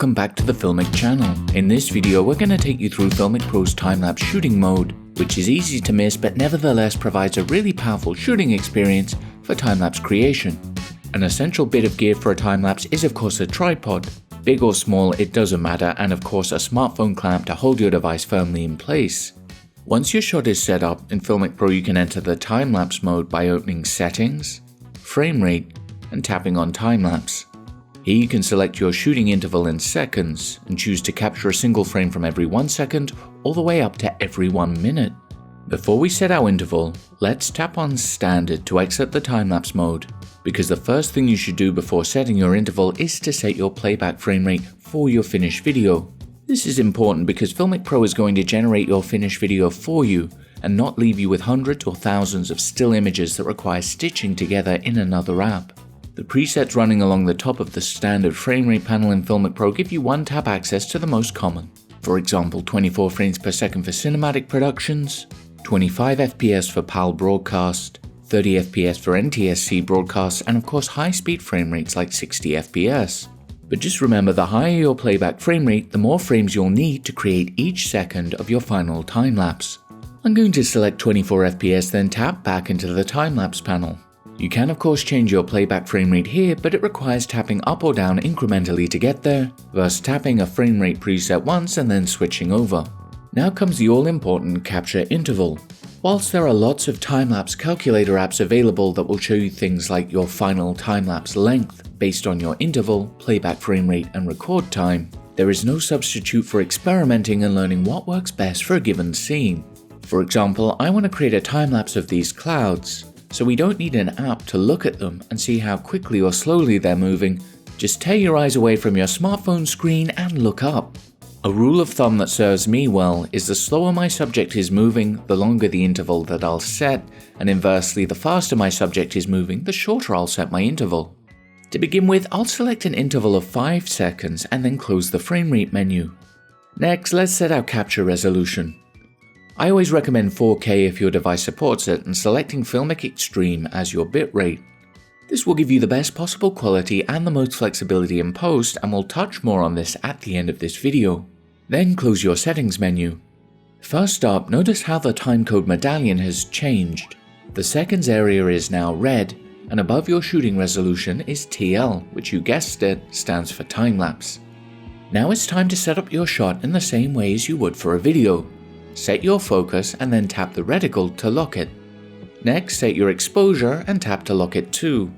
welcome back to the FiLMiC channel. In this video, we're going to take you through FiLMiC Pro's time-lapse shooting mode, which is easy to miss but nevertheless provides a really powerful shooting experience for time-lapse creation. An essential bit of gear for a time-lapse is of course a tripod. Big or small, it doesn't matter, and of course a smartphone clamp to hold your device firmly in place. Once your shot is set up, in FiLMiC Pro you can enter the time-lapse mode by opening Settings, Frame Rate, and tapping on Time-Lapse. Here you can select your shooting interval in seconds and choose to capture a single frame from every 1 second all the way up to every 1 minute. Before we set our interval, let's tap on Standard to exit the time-lapse mode, because the first thing you should do before setting your interval is to set your playback frame rate for your finished video. This is important because FiLMiC Pro is going to generate your finished video for you and not leave you with hundreds or thousands of still images that require stitching together in another app. The presets running along the top of the standard frame rate panel in FiLMiC Pro give you one-tap access to the most common. For example, 24 frames per second for cinematic productions, 25 FPS for PAL broadcast, 30 FPS for NTSC broadcasts, and of course high-speed frame rates like 60 FPS. But just remember, the higher your playback frame rate, the more frames you'll need to create each second of your final time-lapse. I'm going to select 24 FPS, then tap back into the time-lapse panel. You can of course change your playback frame rate here, but it requires tapping up or down incrementally to get there, versus tapping a frame rate preset once and then switching over. Now comes the all-important capture interval. Whilst there are lots of time-lapse calculator apps available that will show you things like your final time-lapse length based on your interval, playback frame rate, and record time, there is no substitute for experimenting and learning what works best for a given scene. For example, I want to create a time-lapse of these clouds. So we don't need an app to look at them and see how quickly or slowly they're moving. Just tear your eyes away from your smartphone screen and look up. A rule of thumb that serves me well is the slower my subject is moving, the longer the interval that I'll set, and inversely, the faster my subject is moving, the shorter I'll set my interval. To begin with, I'll select an interval of 5 seconds and then close the frame rate menu. Next, let's set our capture resolution. I always recommend 4K if your device supports it, and selecting FiLMiC Extreme as your bitrate. This will give you the best possible quality and the most flexibility in post, and we'll touch more on this at the end of this video. Then close your settings menu. First up, notice how the timecode medallion has changed. The seconds area is now red, and above your shooting resolution is TL, which you guessed it, stands for time-lapse. Now it's time to set up your shot in the same way as you would for a video. Set your focus and then tap the reticle to lock it. Next, set your exposure and tap to lock it too.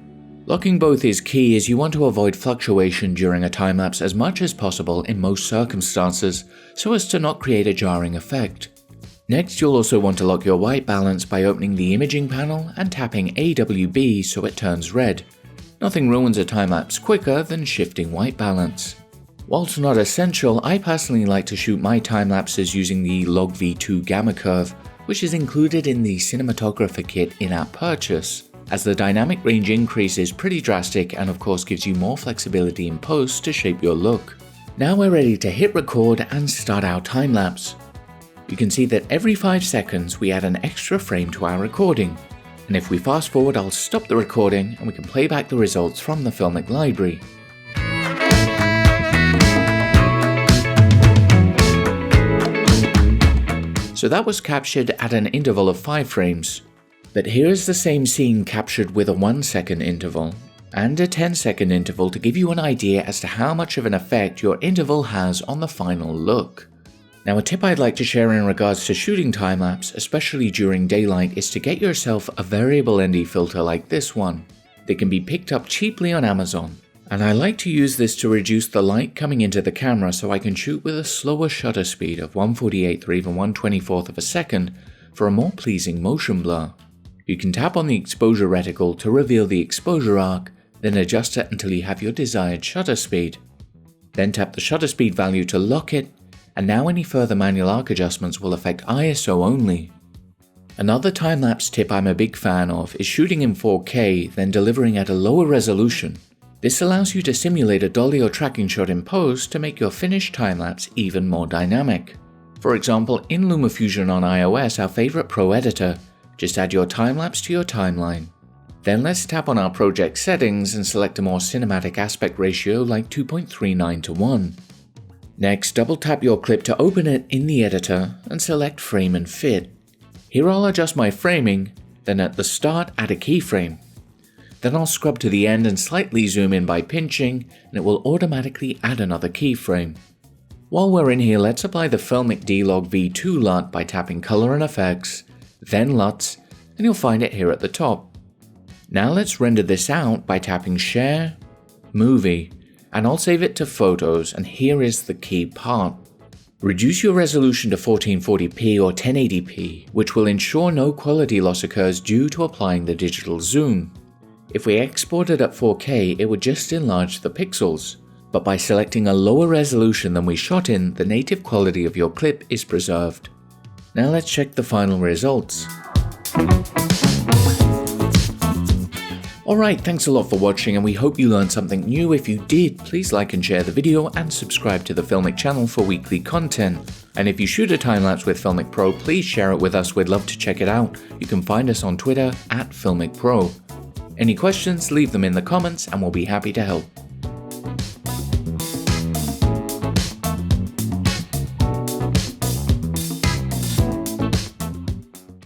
Locking both is key as you want to avoid fluctuation during a time-lapse as much as possible in most circumstances, so as to not create a jarring effect. Next, you'll also want to lock your white balance by opening the imaging panel and tapping AWB so it turns red. Nothing ruins a time-lapse quicker than shifting white balance. Whilst not essential, I personally like to shoot my time-lapses using the Log-V2 gamma curve, which is included in the cinematographer kit in-app purchase, as the dynamic range increase is pretty drastic and of course gives you more flexibility in post to shape your look. Now we're ready to hit record and start our time-lapse. You can see that every 5 seconds we add an extra frame to our recording, and if we fast forward, I'll stop the recording and we can play back the results from the FiLMiC library. So that was captured at an interval of 5 frames. But here is the same scene captured with a 1 second interval and a 10-second interval to give you an idea as to how much of an effect your interval has on the final look. Now, a tip I'd like to share in regards to shooting time-lapse, especially during daylight, is to get yourself a variable ND filter like this one. They can be picked up cheaply on Amazon. And I like to use this to reduce the light coming into the camera so I can shoot with a slower shutter speed of 1/48th or even 1/24th of a second for a more pleasing motion blur. You can tap on the exposure reticle to reveal the exposure arc, then adjust it until you have your desired shutter speed. Then tap the shutter speed value to lock it, and now any further manual arc adjustments will affect ISO only. Another time-lapse tip I'm a big fan of is shooting in 4K, then delivering at a lower resolution. This allows you to simulate a dolly or tracking shot in post to make your finished time-lapse even more dynamic. For example, in LumaFusion on iOS, our favorite pro editor, just add your time-lapse to your timeline. Then let's tap on our project settings and select a more cinematic aspect ratio like 2.39:1. Next, double tap your clip to open it in the editor and select Frame and Fit. Here I'll adjust my framing, then at the start add a keyframe. Then I'll scrub to the end and slightly zoom in by pinching, and it will automatically add another keyframe. While we're in here, let's apply the FiLMiC D-Log V2 LUT by tapping Color and Effects, then LUTs, and you'll find it here at the top. Now let's render this out by tapping Share, Movie, and I'll save it to Photos, and here is the key part. Reduce your resolution to 1440p or 1080p, which will ensure no quality loss occurs due to applying the digital zoom. If we exported at 4K, it would just enlarge the pixels, but by selecting a lower resolution than we shot in, the native quality of your clip is preserved. Now let's check the final results. Alright, thanks a lot for watching, and we hope you learned something new. If you did, please like and share the video and subscribe to the FiLMiC channel for weekly content. And if you shoot a time-lapse with FiLMiC Pro, please share it with us, we'd love to check it out. You can find us on Twitter @FiLMiC Pro. Any questions, leave them in the comments and we'll be happy to help.